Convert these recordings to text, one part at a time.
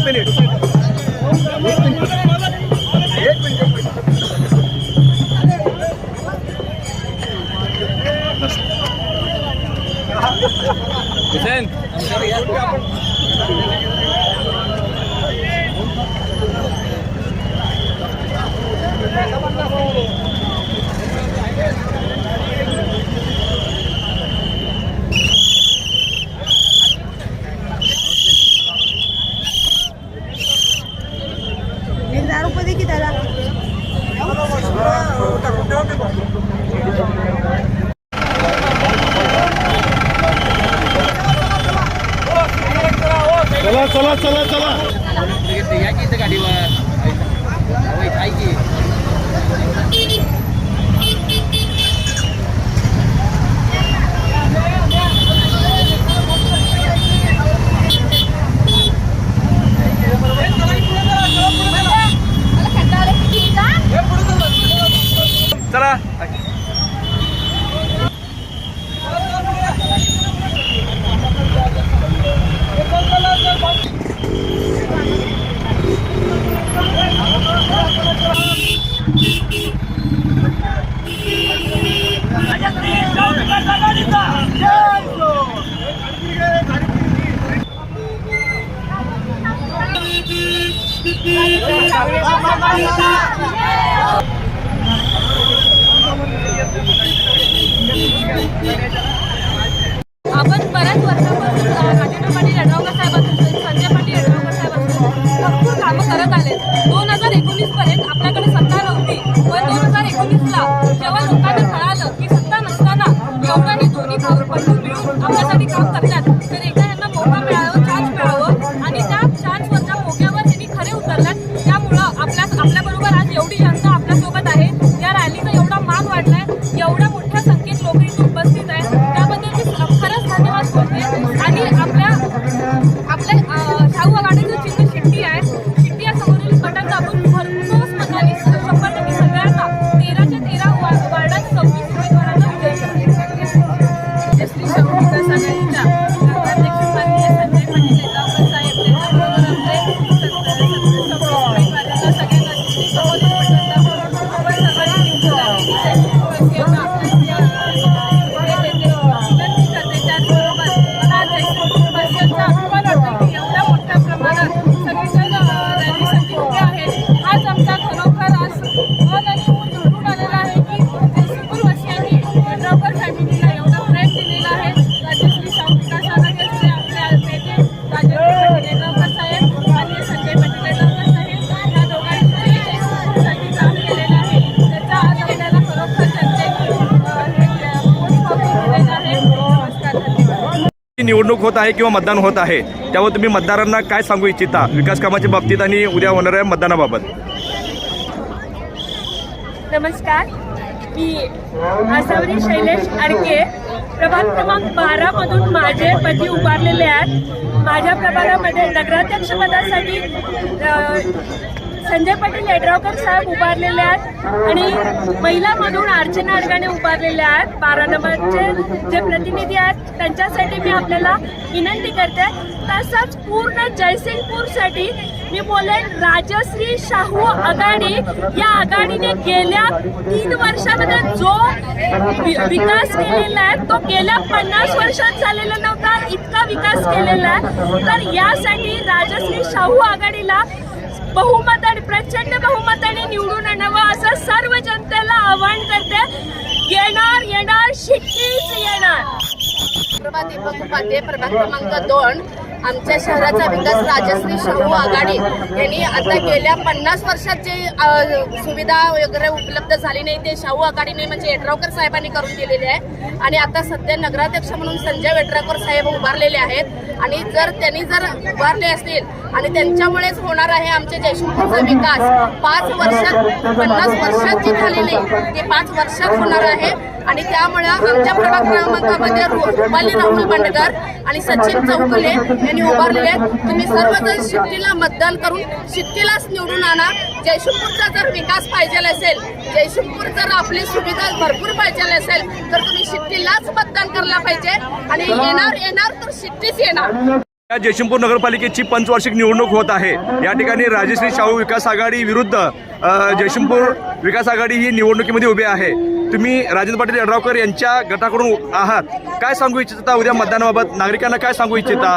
Minute चला चला चला चला गाडीवर चला आपण बऱ्याच वर्षापासून राजेंद्र पाटील यड्रावकर साहेबांपासून संजय पाटील यड्रावकर साहेबांपासून भरपूर कामं करत आले. 2019 पर्यंत आपल्याकडे सत्ता नव्हती, पण 2019ला जेव्हा लोकांना कळालं की सत्ता नसताना एवढं हे दोन्ही बंधू मिळून आपल्यासाठी काम करतात, तर एकदा यांना मौका मिळावं, चान्स मिळावं आणि त्या चान्सवरच्या मोक्यावर त्यांनी खरे उतरल्यात. त्यामुळं आपल्याबरोबर आज एवढी जनता आपल्यासोबत आहे. या रॅलीचा एवढा मान वाढलाय, एवढ्या मोठ्या संख्येत लोक इथे उपस्थित आहेत, त्याबद्दल मी खरंच धन्यवाद बोलते. आणि आपल्या शाहू आघाडीचं चिन्ह शिट्टी आहे. शिट्टी या समोरील बटन दाबून भरघोस मतांनी 100% सगळ्यांना 13च्या 13 वार्डात 26 उमेदवारांना विजयी केले. श्री शाहू विकास आघाडीच्या नगराध्यक्षपदी संजय पाटील यड्रावकर साहेब, त्याच्याबरोबर आपले 26 उमेदवारांना सगळ्यांना समोरील बटन दाबून आपण सर्वांनी निवडून एवढ्या मोठ्या प्रमाणात सगळेजण रॅलीसाठी उभे आहेत. आज आमचा खरोखर आज मन आणि ऊन घडून आलेला आहे की जयसिंगपूरवासियांनी यड्रावकर फॅमिलीला एवढा प्रेम दिलेला आहे. राजश्री शाहू विकास आघाडीचे आपले नेते राजेंद्र पाटील यड्रावकर साहेब आणि संजय पाटील यड्रावकर साहेब या दोघांनी जयसिंगपूरसाठी काम केलेलं आहे. त्याचा आज आपल्याला खरोखर जनतेने पोचपावती दिलेलं आहे. नमस्कार, धन्यवाद. निवडणूक होत आहे किंवा मतदान होत आहे, त्यावर तुम्ही मतदारांना काय सांगू इच्छिता विकास कामाच्या बाबतीत आणि उद्या होणाऱ्या मतदानाबाबत? नमस्कार, मी आसावरी शैलेश आडके, प्रभाग क्रमांक 12 मधून माझे पती उभारलेले आहेत. माझ्या प्रभागामध्ये नगराध्यक्षपदासाठी संजय पाटील यड्रावकर साहेब उभारलेले आहेत आणि महिलामधून अर्चना अडगाणे उभारलेले आहेत. 12 नंबरचे जे प्रतिनिधी आहेत त्यांच्यासाठी मी आपल्याला विनंती करते. तसंच पूर्ण जयसिंगपूरसाठी मी बोलेन, राजश्री शाहू आघाडी या आघाडीने गेल्या 3 वर्षामध्ये जो विकास केलेला आहे तो गेल्या 50 वर्षात झालेला नव्हता, इतका विकास केलेला आहे. तर यासाठी राजश्री शाहू आघाडीला बहुमताने, प्रचंड बहुमताने निवडून आणावं असं सर्व जनतेला आवाहन करते. येणार शिट्टीच येणार. प्रभाग दीपक उपाध्ये, प्रभाग क्रमांक 2. आमच्या शहराचा विकास राजश्री शाहू आघाडी यांनी आता गेल्या 50 वर्षात जे सुविधा वगैरे उपलब्ध झाली नाही ते शाहू आघाडीने म्हणजे यड्रावकर साहेबांनी करून दिलेले आहे. आणि आता सध्या नगराध्यक्ष म्हणून संजय यड्रावकर साहेब उभारलेले आहेत. आणि त्यांनी जर उभारले असतील आणि त्यांच्यामुळेच होणार आहे आमच्या जयसिंगपूरचा विकास. 5 वर्षात 50 वर्षात जी झाली नाही ते 5 वर्षात होणार आहे. आणि त्यामुळे आमच्या प्रभाग क्रमांकामध्ये रुपाली राहुल बांडकर आणि सचिन चौगुले यांनी उभारलेले आहेत. तुम्ही सर्वजण शिट्टीला मतदान करून शिट्टीलाच निवडून आणा. जयसिंगपूरचा जर विकास पाहिजे असेल, जयसिंगपूर जर आपली सुविधा भरपूर पाहिजे असेल तर तुम्ही शिट्टीलाच मतदान करायला पाहिजे. आणि येणार तर शिट्टीच येणार. या जयसिंगपूर नगरपालिकेची पंचवार्षिक निवडणूक होत आहे. या ठिकाणी राजश्री शाहू विकास आघाडी विरुद्ध जयसिंगपूर विकास आघाडी ही निवडणुकीमध्ये उभी आहे. तुम्ही राजेंद्र पाटील यड्रावकर यांच्या गटाकडून आहात, काय सांगू इच्छिता उद्या मतदानाबाबत? नागरिकांना काय सांगू इच्छिता?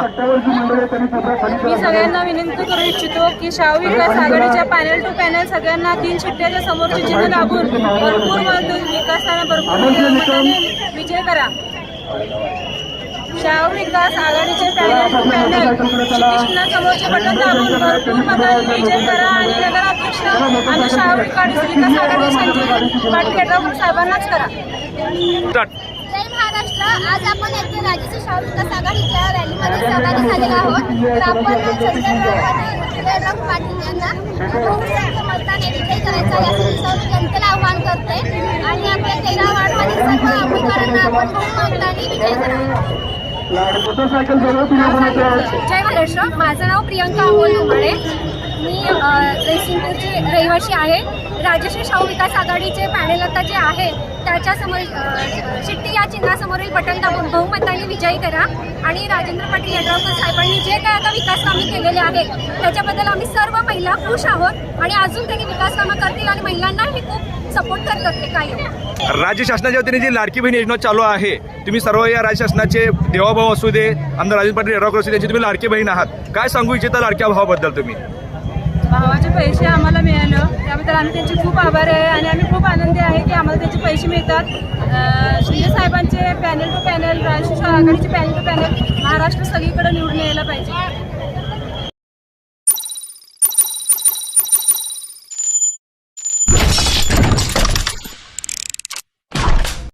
मी सगळ्यांना विनंती करू इच्छितो की शाहू विकास आघाडीच्या पॅनल टू पॅनल सगळ्यांना 3 शिट्ट्याच्या समोरचे चिन्ह दाबून भरपूर विकासाला भरपूर मताने विजय करा. शाहू विकास आघाडीचे पॅनल टू पॅनल चिन्हासमोरचे बटन दाबून भरपूर मताने विजय करा आणि नगराध्यक्ष आम्ही शाहू विकास आघाडी संजय पाटील यड्रावकर साहेबांनाच करा. जय महाराष्ट्र. आज आपण येथे राजश्री शाहू विकास आघाडीच्या रॅलीमध्ये सहभागी झालेलो आहोत. तर आपण संजय यड्रावकर पाटील यांना मतदान विजयी करायचा यासाठी सर्व जनतेला आवाहन करते आणि आपल्या 13 वार्डमधील सर्व उमेदवारांना आपण बहुमताने विजयी करावे. जय महाराष्ट्र. माझं नाव प्रियंका अमोल उमाळे. मी जयसिंगपूरची रहिवासी आहे. राजश्री शाहू विकास आघाडीचे पॅनल आता जे आहे त्याच्यासमोर शिट्टी या चिन्हासमोरील बटन दाबून बहुमताने विजयी करा आणि राजेंद्र पाटील यड्रावकर साहेबांनी जे काय आता विकास कामे केलेले आहेत त्याच्याबद्दल आम्ही सर्व महिला खुश आहोत आणि अजून त्यांनी विकास कामं करतील आणि महिलांनाही खूप सपोर्ट करतात ते काही. राज्य शासनाच्या वतीने जी लाडकी बहीण योजना चालू आहे, तुम्ही सर्व या राज्य शासनाचे देवाभाऊ असू दे, आमदार राजेंद्र पाटील यड्रावकर असू दे, त्यांची तुम्ही लाडकी बहीण आहात, काय सांगू इच्छिता लाडक्या भावाबद्दल? तुम्ही भावाचे पैसे आम्हाला मिळालं त्याबद्दल आम्ही त्यांचे खूप आभारी आहे आणि आम्ही खूप आनंदी आहे की आम्हाला त्याचे पैसे मिळतात. शिंदे साहेबांचे panel two panel Rajshri Shahu आघाडीचे पॅनल टू पॅनल महाराष्ट्र सगळीकडे निवडून यायला पाहिजे.